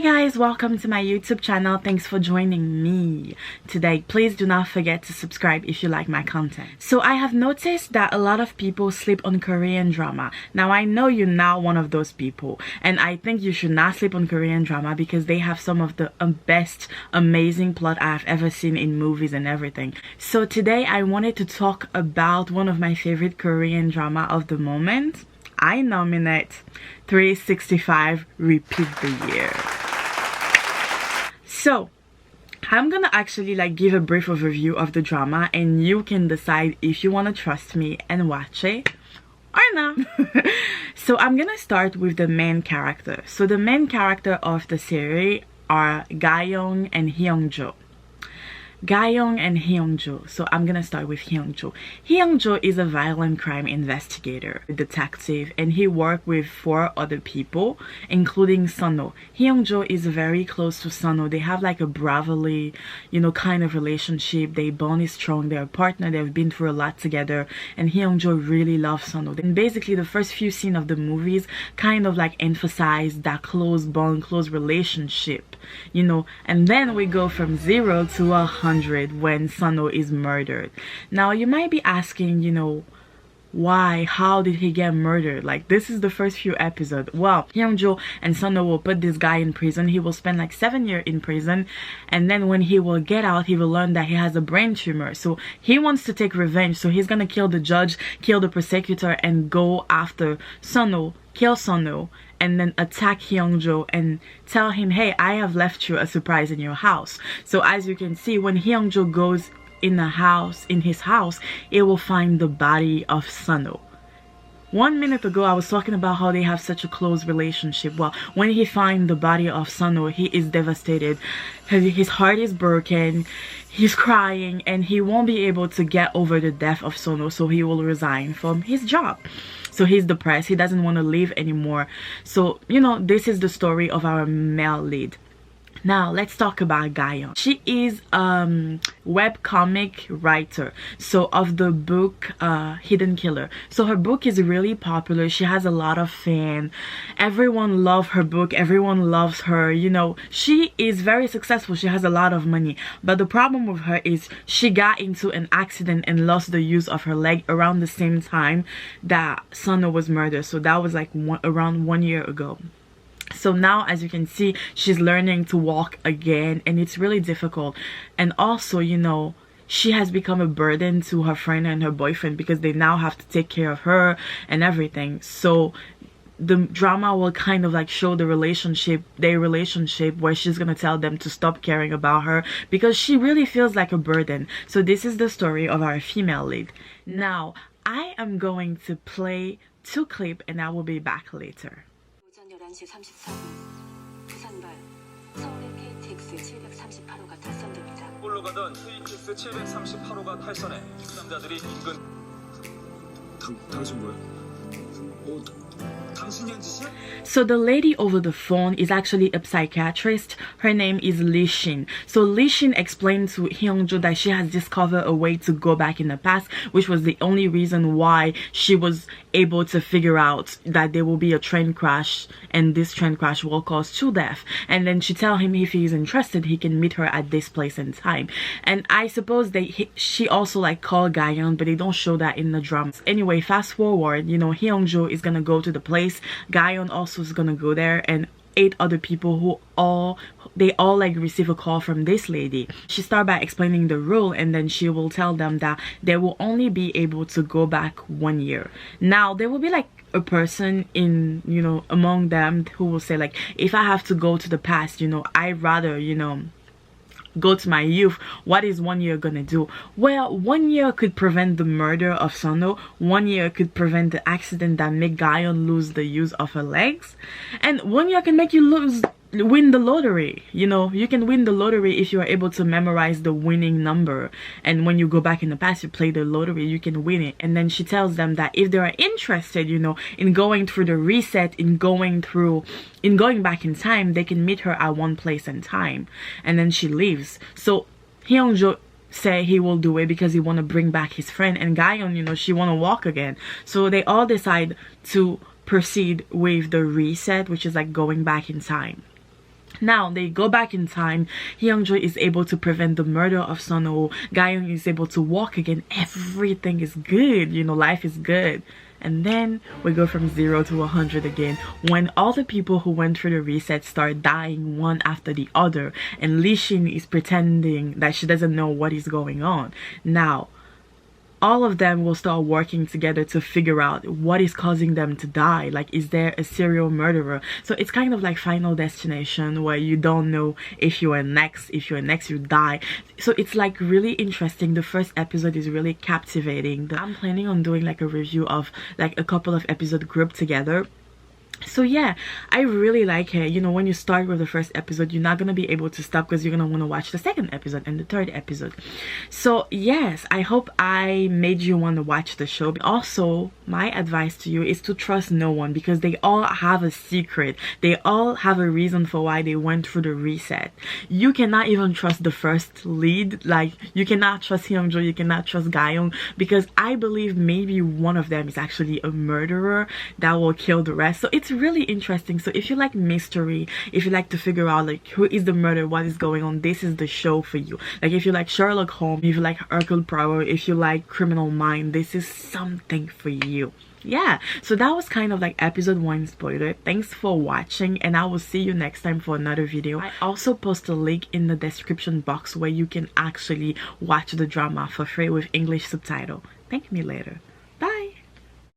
guys, welcome to my YouTube channel. Thanks for joining me today. Please do not forget to subscribe if you like my content. So I have noticed that a lot of people sleep on Korean drama. Now I know you're not one of those people, and I think you should not sleep on Korean drama because they have some of the best amazing plot I've ever seen in movies and everything. So today I wanted to talk about one of my favorite Korean drama of the moment. I nominate 365 Repeat the Year. So I'm gonna actually give a brief overview of the drama, and you can decide if you want to trust me and watch it or not. So I'm gonna start with the main character. So the main character of the series are Ga-young and Hyung-jo. Ga-young and Hyung-jo. So I'm gonna start with Hyung-jo. Hyung-jo is a violent crime investigator, detective, and he worked with 4 other people, including Sunho. Hyung-jo is very close to Sunho. They have like a brotherly, kind of relationship. They bond is strong. They're a partner. They've been through a lot together, and Hyung-jo really loves Sunho. And basically, the first few scenes of the movies kind of emphasize that close bond, close relationship, and then we go from 0 to 100 when Sunho is murdered. Now you might be asking, why? How did he get murdered? This is the first few episodes. Well, Hyung-jo and Sunho will put this guy in prison. He will spend 7 years in prison, and then when he will get out, he will learn that he has a brain tumor. So he wants to take revenge. So he's gonna kill the judge, kill the prosecutor, and go after Sunho, kill Sunho, and then attack Hyung-jo and tell him, hey, I have left you a surprise in your house. So as you can see, when Hyung-jo goes in his house, it will find the body of Sunho. 1 minute ago, I was talking about how they have such a close relationship. Well, when he finds the body of Sunho, he is devastated. His heart is broken. He's crying, and he won't be able to get over the death of Sunho, so he will resign from his job. So he's depressed. He doesn't want to live anymore. So, this is the story of our male lead. Now let's talk about Ga-young. She is webcomic writer, so of the book Hidden Killer. So her book is really popular. She has a lot of fans. Everyone loves her book. Everyone loves her. She is very successful. She has a lot of money, but the problem with her is she got into an accident and lost the use of her leg around the same time that Sunho was murdered. So that was around 1 year ago. So now, as you can see, she's learning to walk again, and it's really difficult. And also, she has become a burden to her friend and her boyfriend because they now have to take care of her and everything. So the drama will kind of show their relationship where she's gonna tell them to stop caring about her because she really feels like a burden. So this is the story of our female lead. Now I am going to play 2 clips, and I will be back later. 11시 34분 부산발 서울의 KTX 738호가 탈선됩니다. 골로 가던 KTX 738호가 탈선해 수상자들이 인근 당신 뭐야? So the lady over the phone is actually a psychiatrist. Her name is Lee Shin. So Lee Shin explained to Hyung-jo that she has discovered a way to go back in the past, which was the only reason why she was able to figure out that there will be a train crash, and this train crash will cause 2 deaths. And then she tell him if he's interested, he can meet her at this place and time. And I suppose she also called Ga-young, but they don't show that in the drama. Anyway, fast forward, Hyung-jo is gonna go to the place. Ga-young also is gonna go there, and 8 other people who all receive a call from this lady. She start by explaining the rule, and then she will tell them that they will only be able to go back 1 year. Now there will be a person in among them who will say if I have to go to the past, I'd rather go to my youth. What is 1 year gonna do? Well, 1 year could prevent the murder of Sunho. 1 year could prevent the accident that made Ga-young lose the use of her legs, and 1 year can make you win the lottery. You can win the lottery if you are able to memorize the winning number, and when you go back in the past, you play the lottery, you can win it. And then she tells them that if they are interested, in going through the reset, in going back in time, they can meet her at one place and time. And then she leaves. So Hyung-jo say he will do it because he want to bring back his friend, and Ga-young, she want to walk again. So they all decide to proceed with the reset, which is going back in time. Now they go back in time. Hyungjo is able to prevent the murder of Sunho. Gayoung is able to walk again. Everything is good, you know, life is good. And then we go from 0 to 100 again when all the people who went through the reset start dying one after the other, and Lee Shin is pretending that she doesn't know what is going on. Now all of them will start working together to figure out what is causing them to die. Like, is there a serial murderer? So it's kind of like Final Destination, where you don't know if you are next. If you're next, you die. So it's like really interesting. The first episode is really captivating. I'm planning on doing like a review of like a couple of episodes grouped together. So yeah, I really like it. You know, when you start with the first episode, you're not gonna be able to stop because you're gonna want to watch the second episode and the third episode. So yes, I hope I made you want to watch the show. Also, my advice to you is to trust no one, because they all have a secret. They all have a reason for why they went through the reset. You cannot even trust the first lead. Like, you cannot trust Hyungjo, you cannot trust Gayoung, because I believe maybe one of them is actually a murderer that will kill the rest. So it's really interesting. So if you like mystery, if you like to figure out like who is the murderer, what is going on, this is the show for you. Like, if you like Sherlock Holmes, if you like Hercule Poirot, if you like Criminal Minds, this is something for you. Yeah, so that was kind of like episode 1 spoiler. Thanks for watching, and I will see you next time for another video. I also post a link in the description box where you can actually watch the drama for free with English subtitle. Thank me later.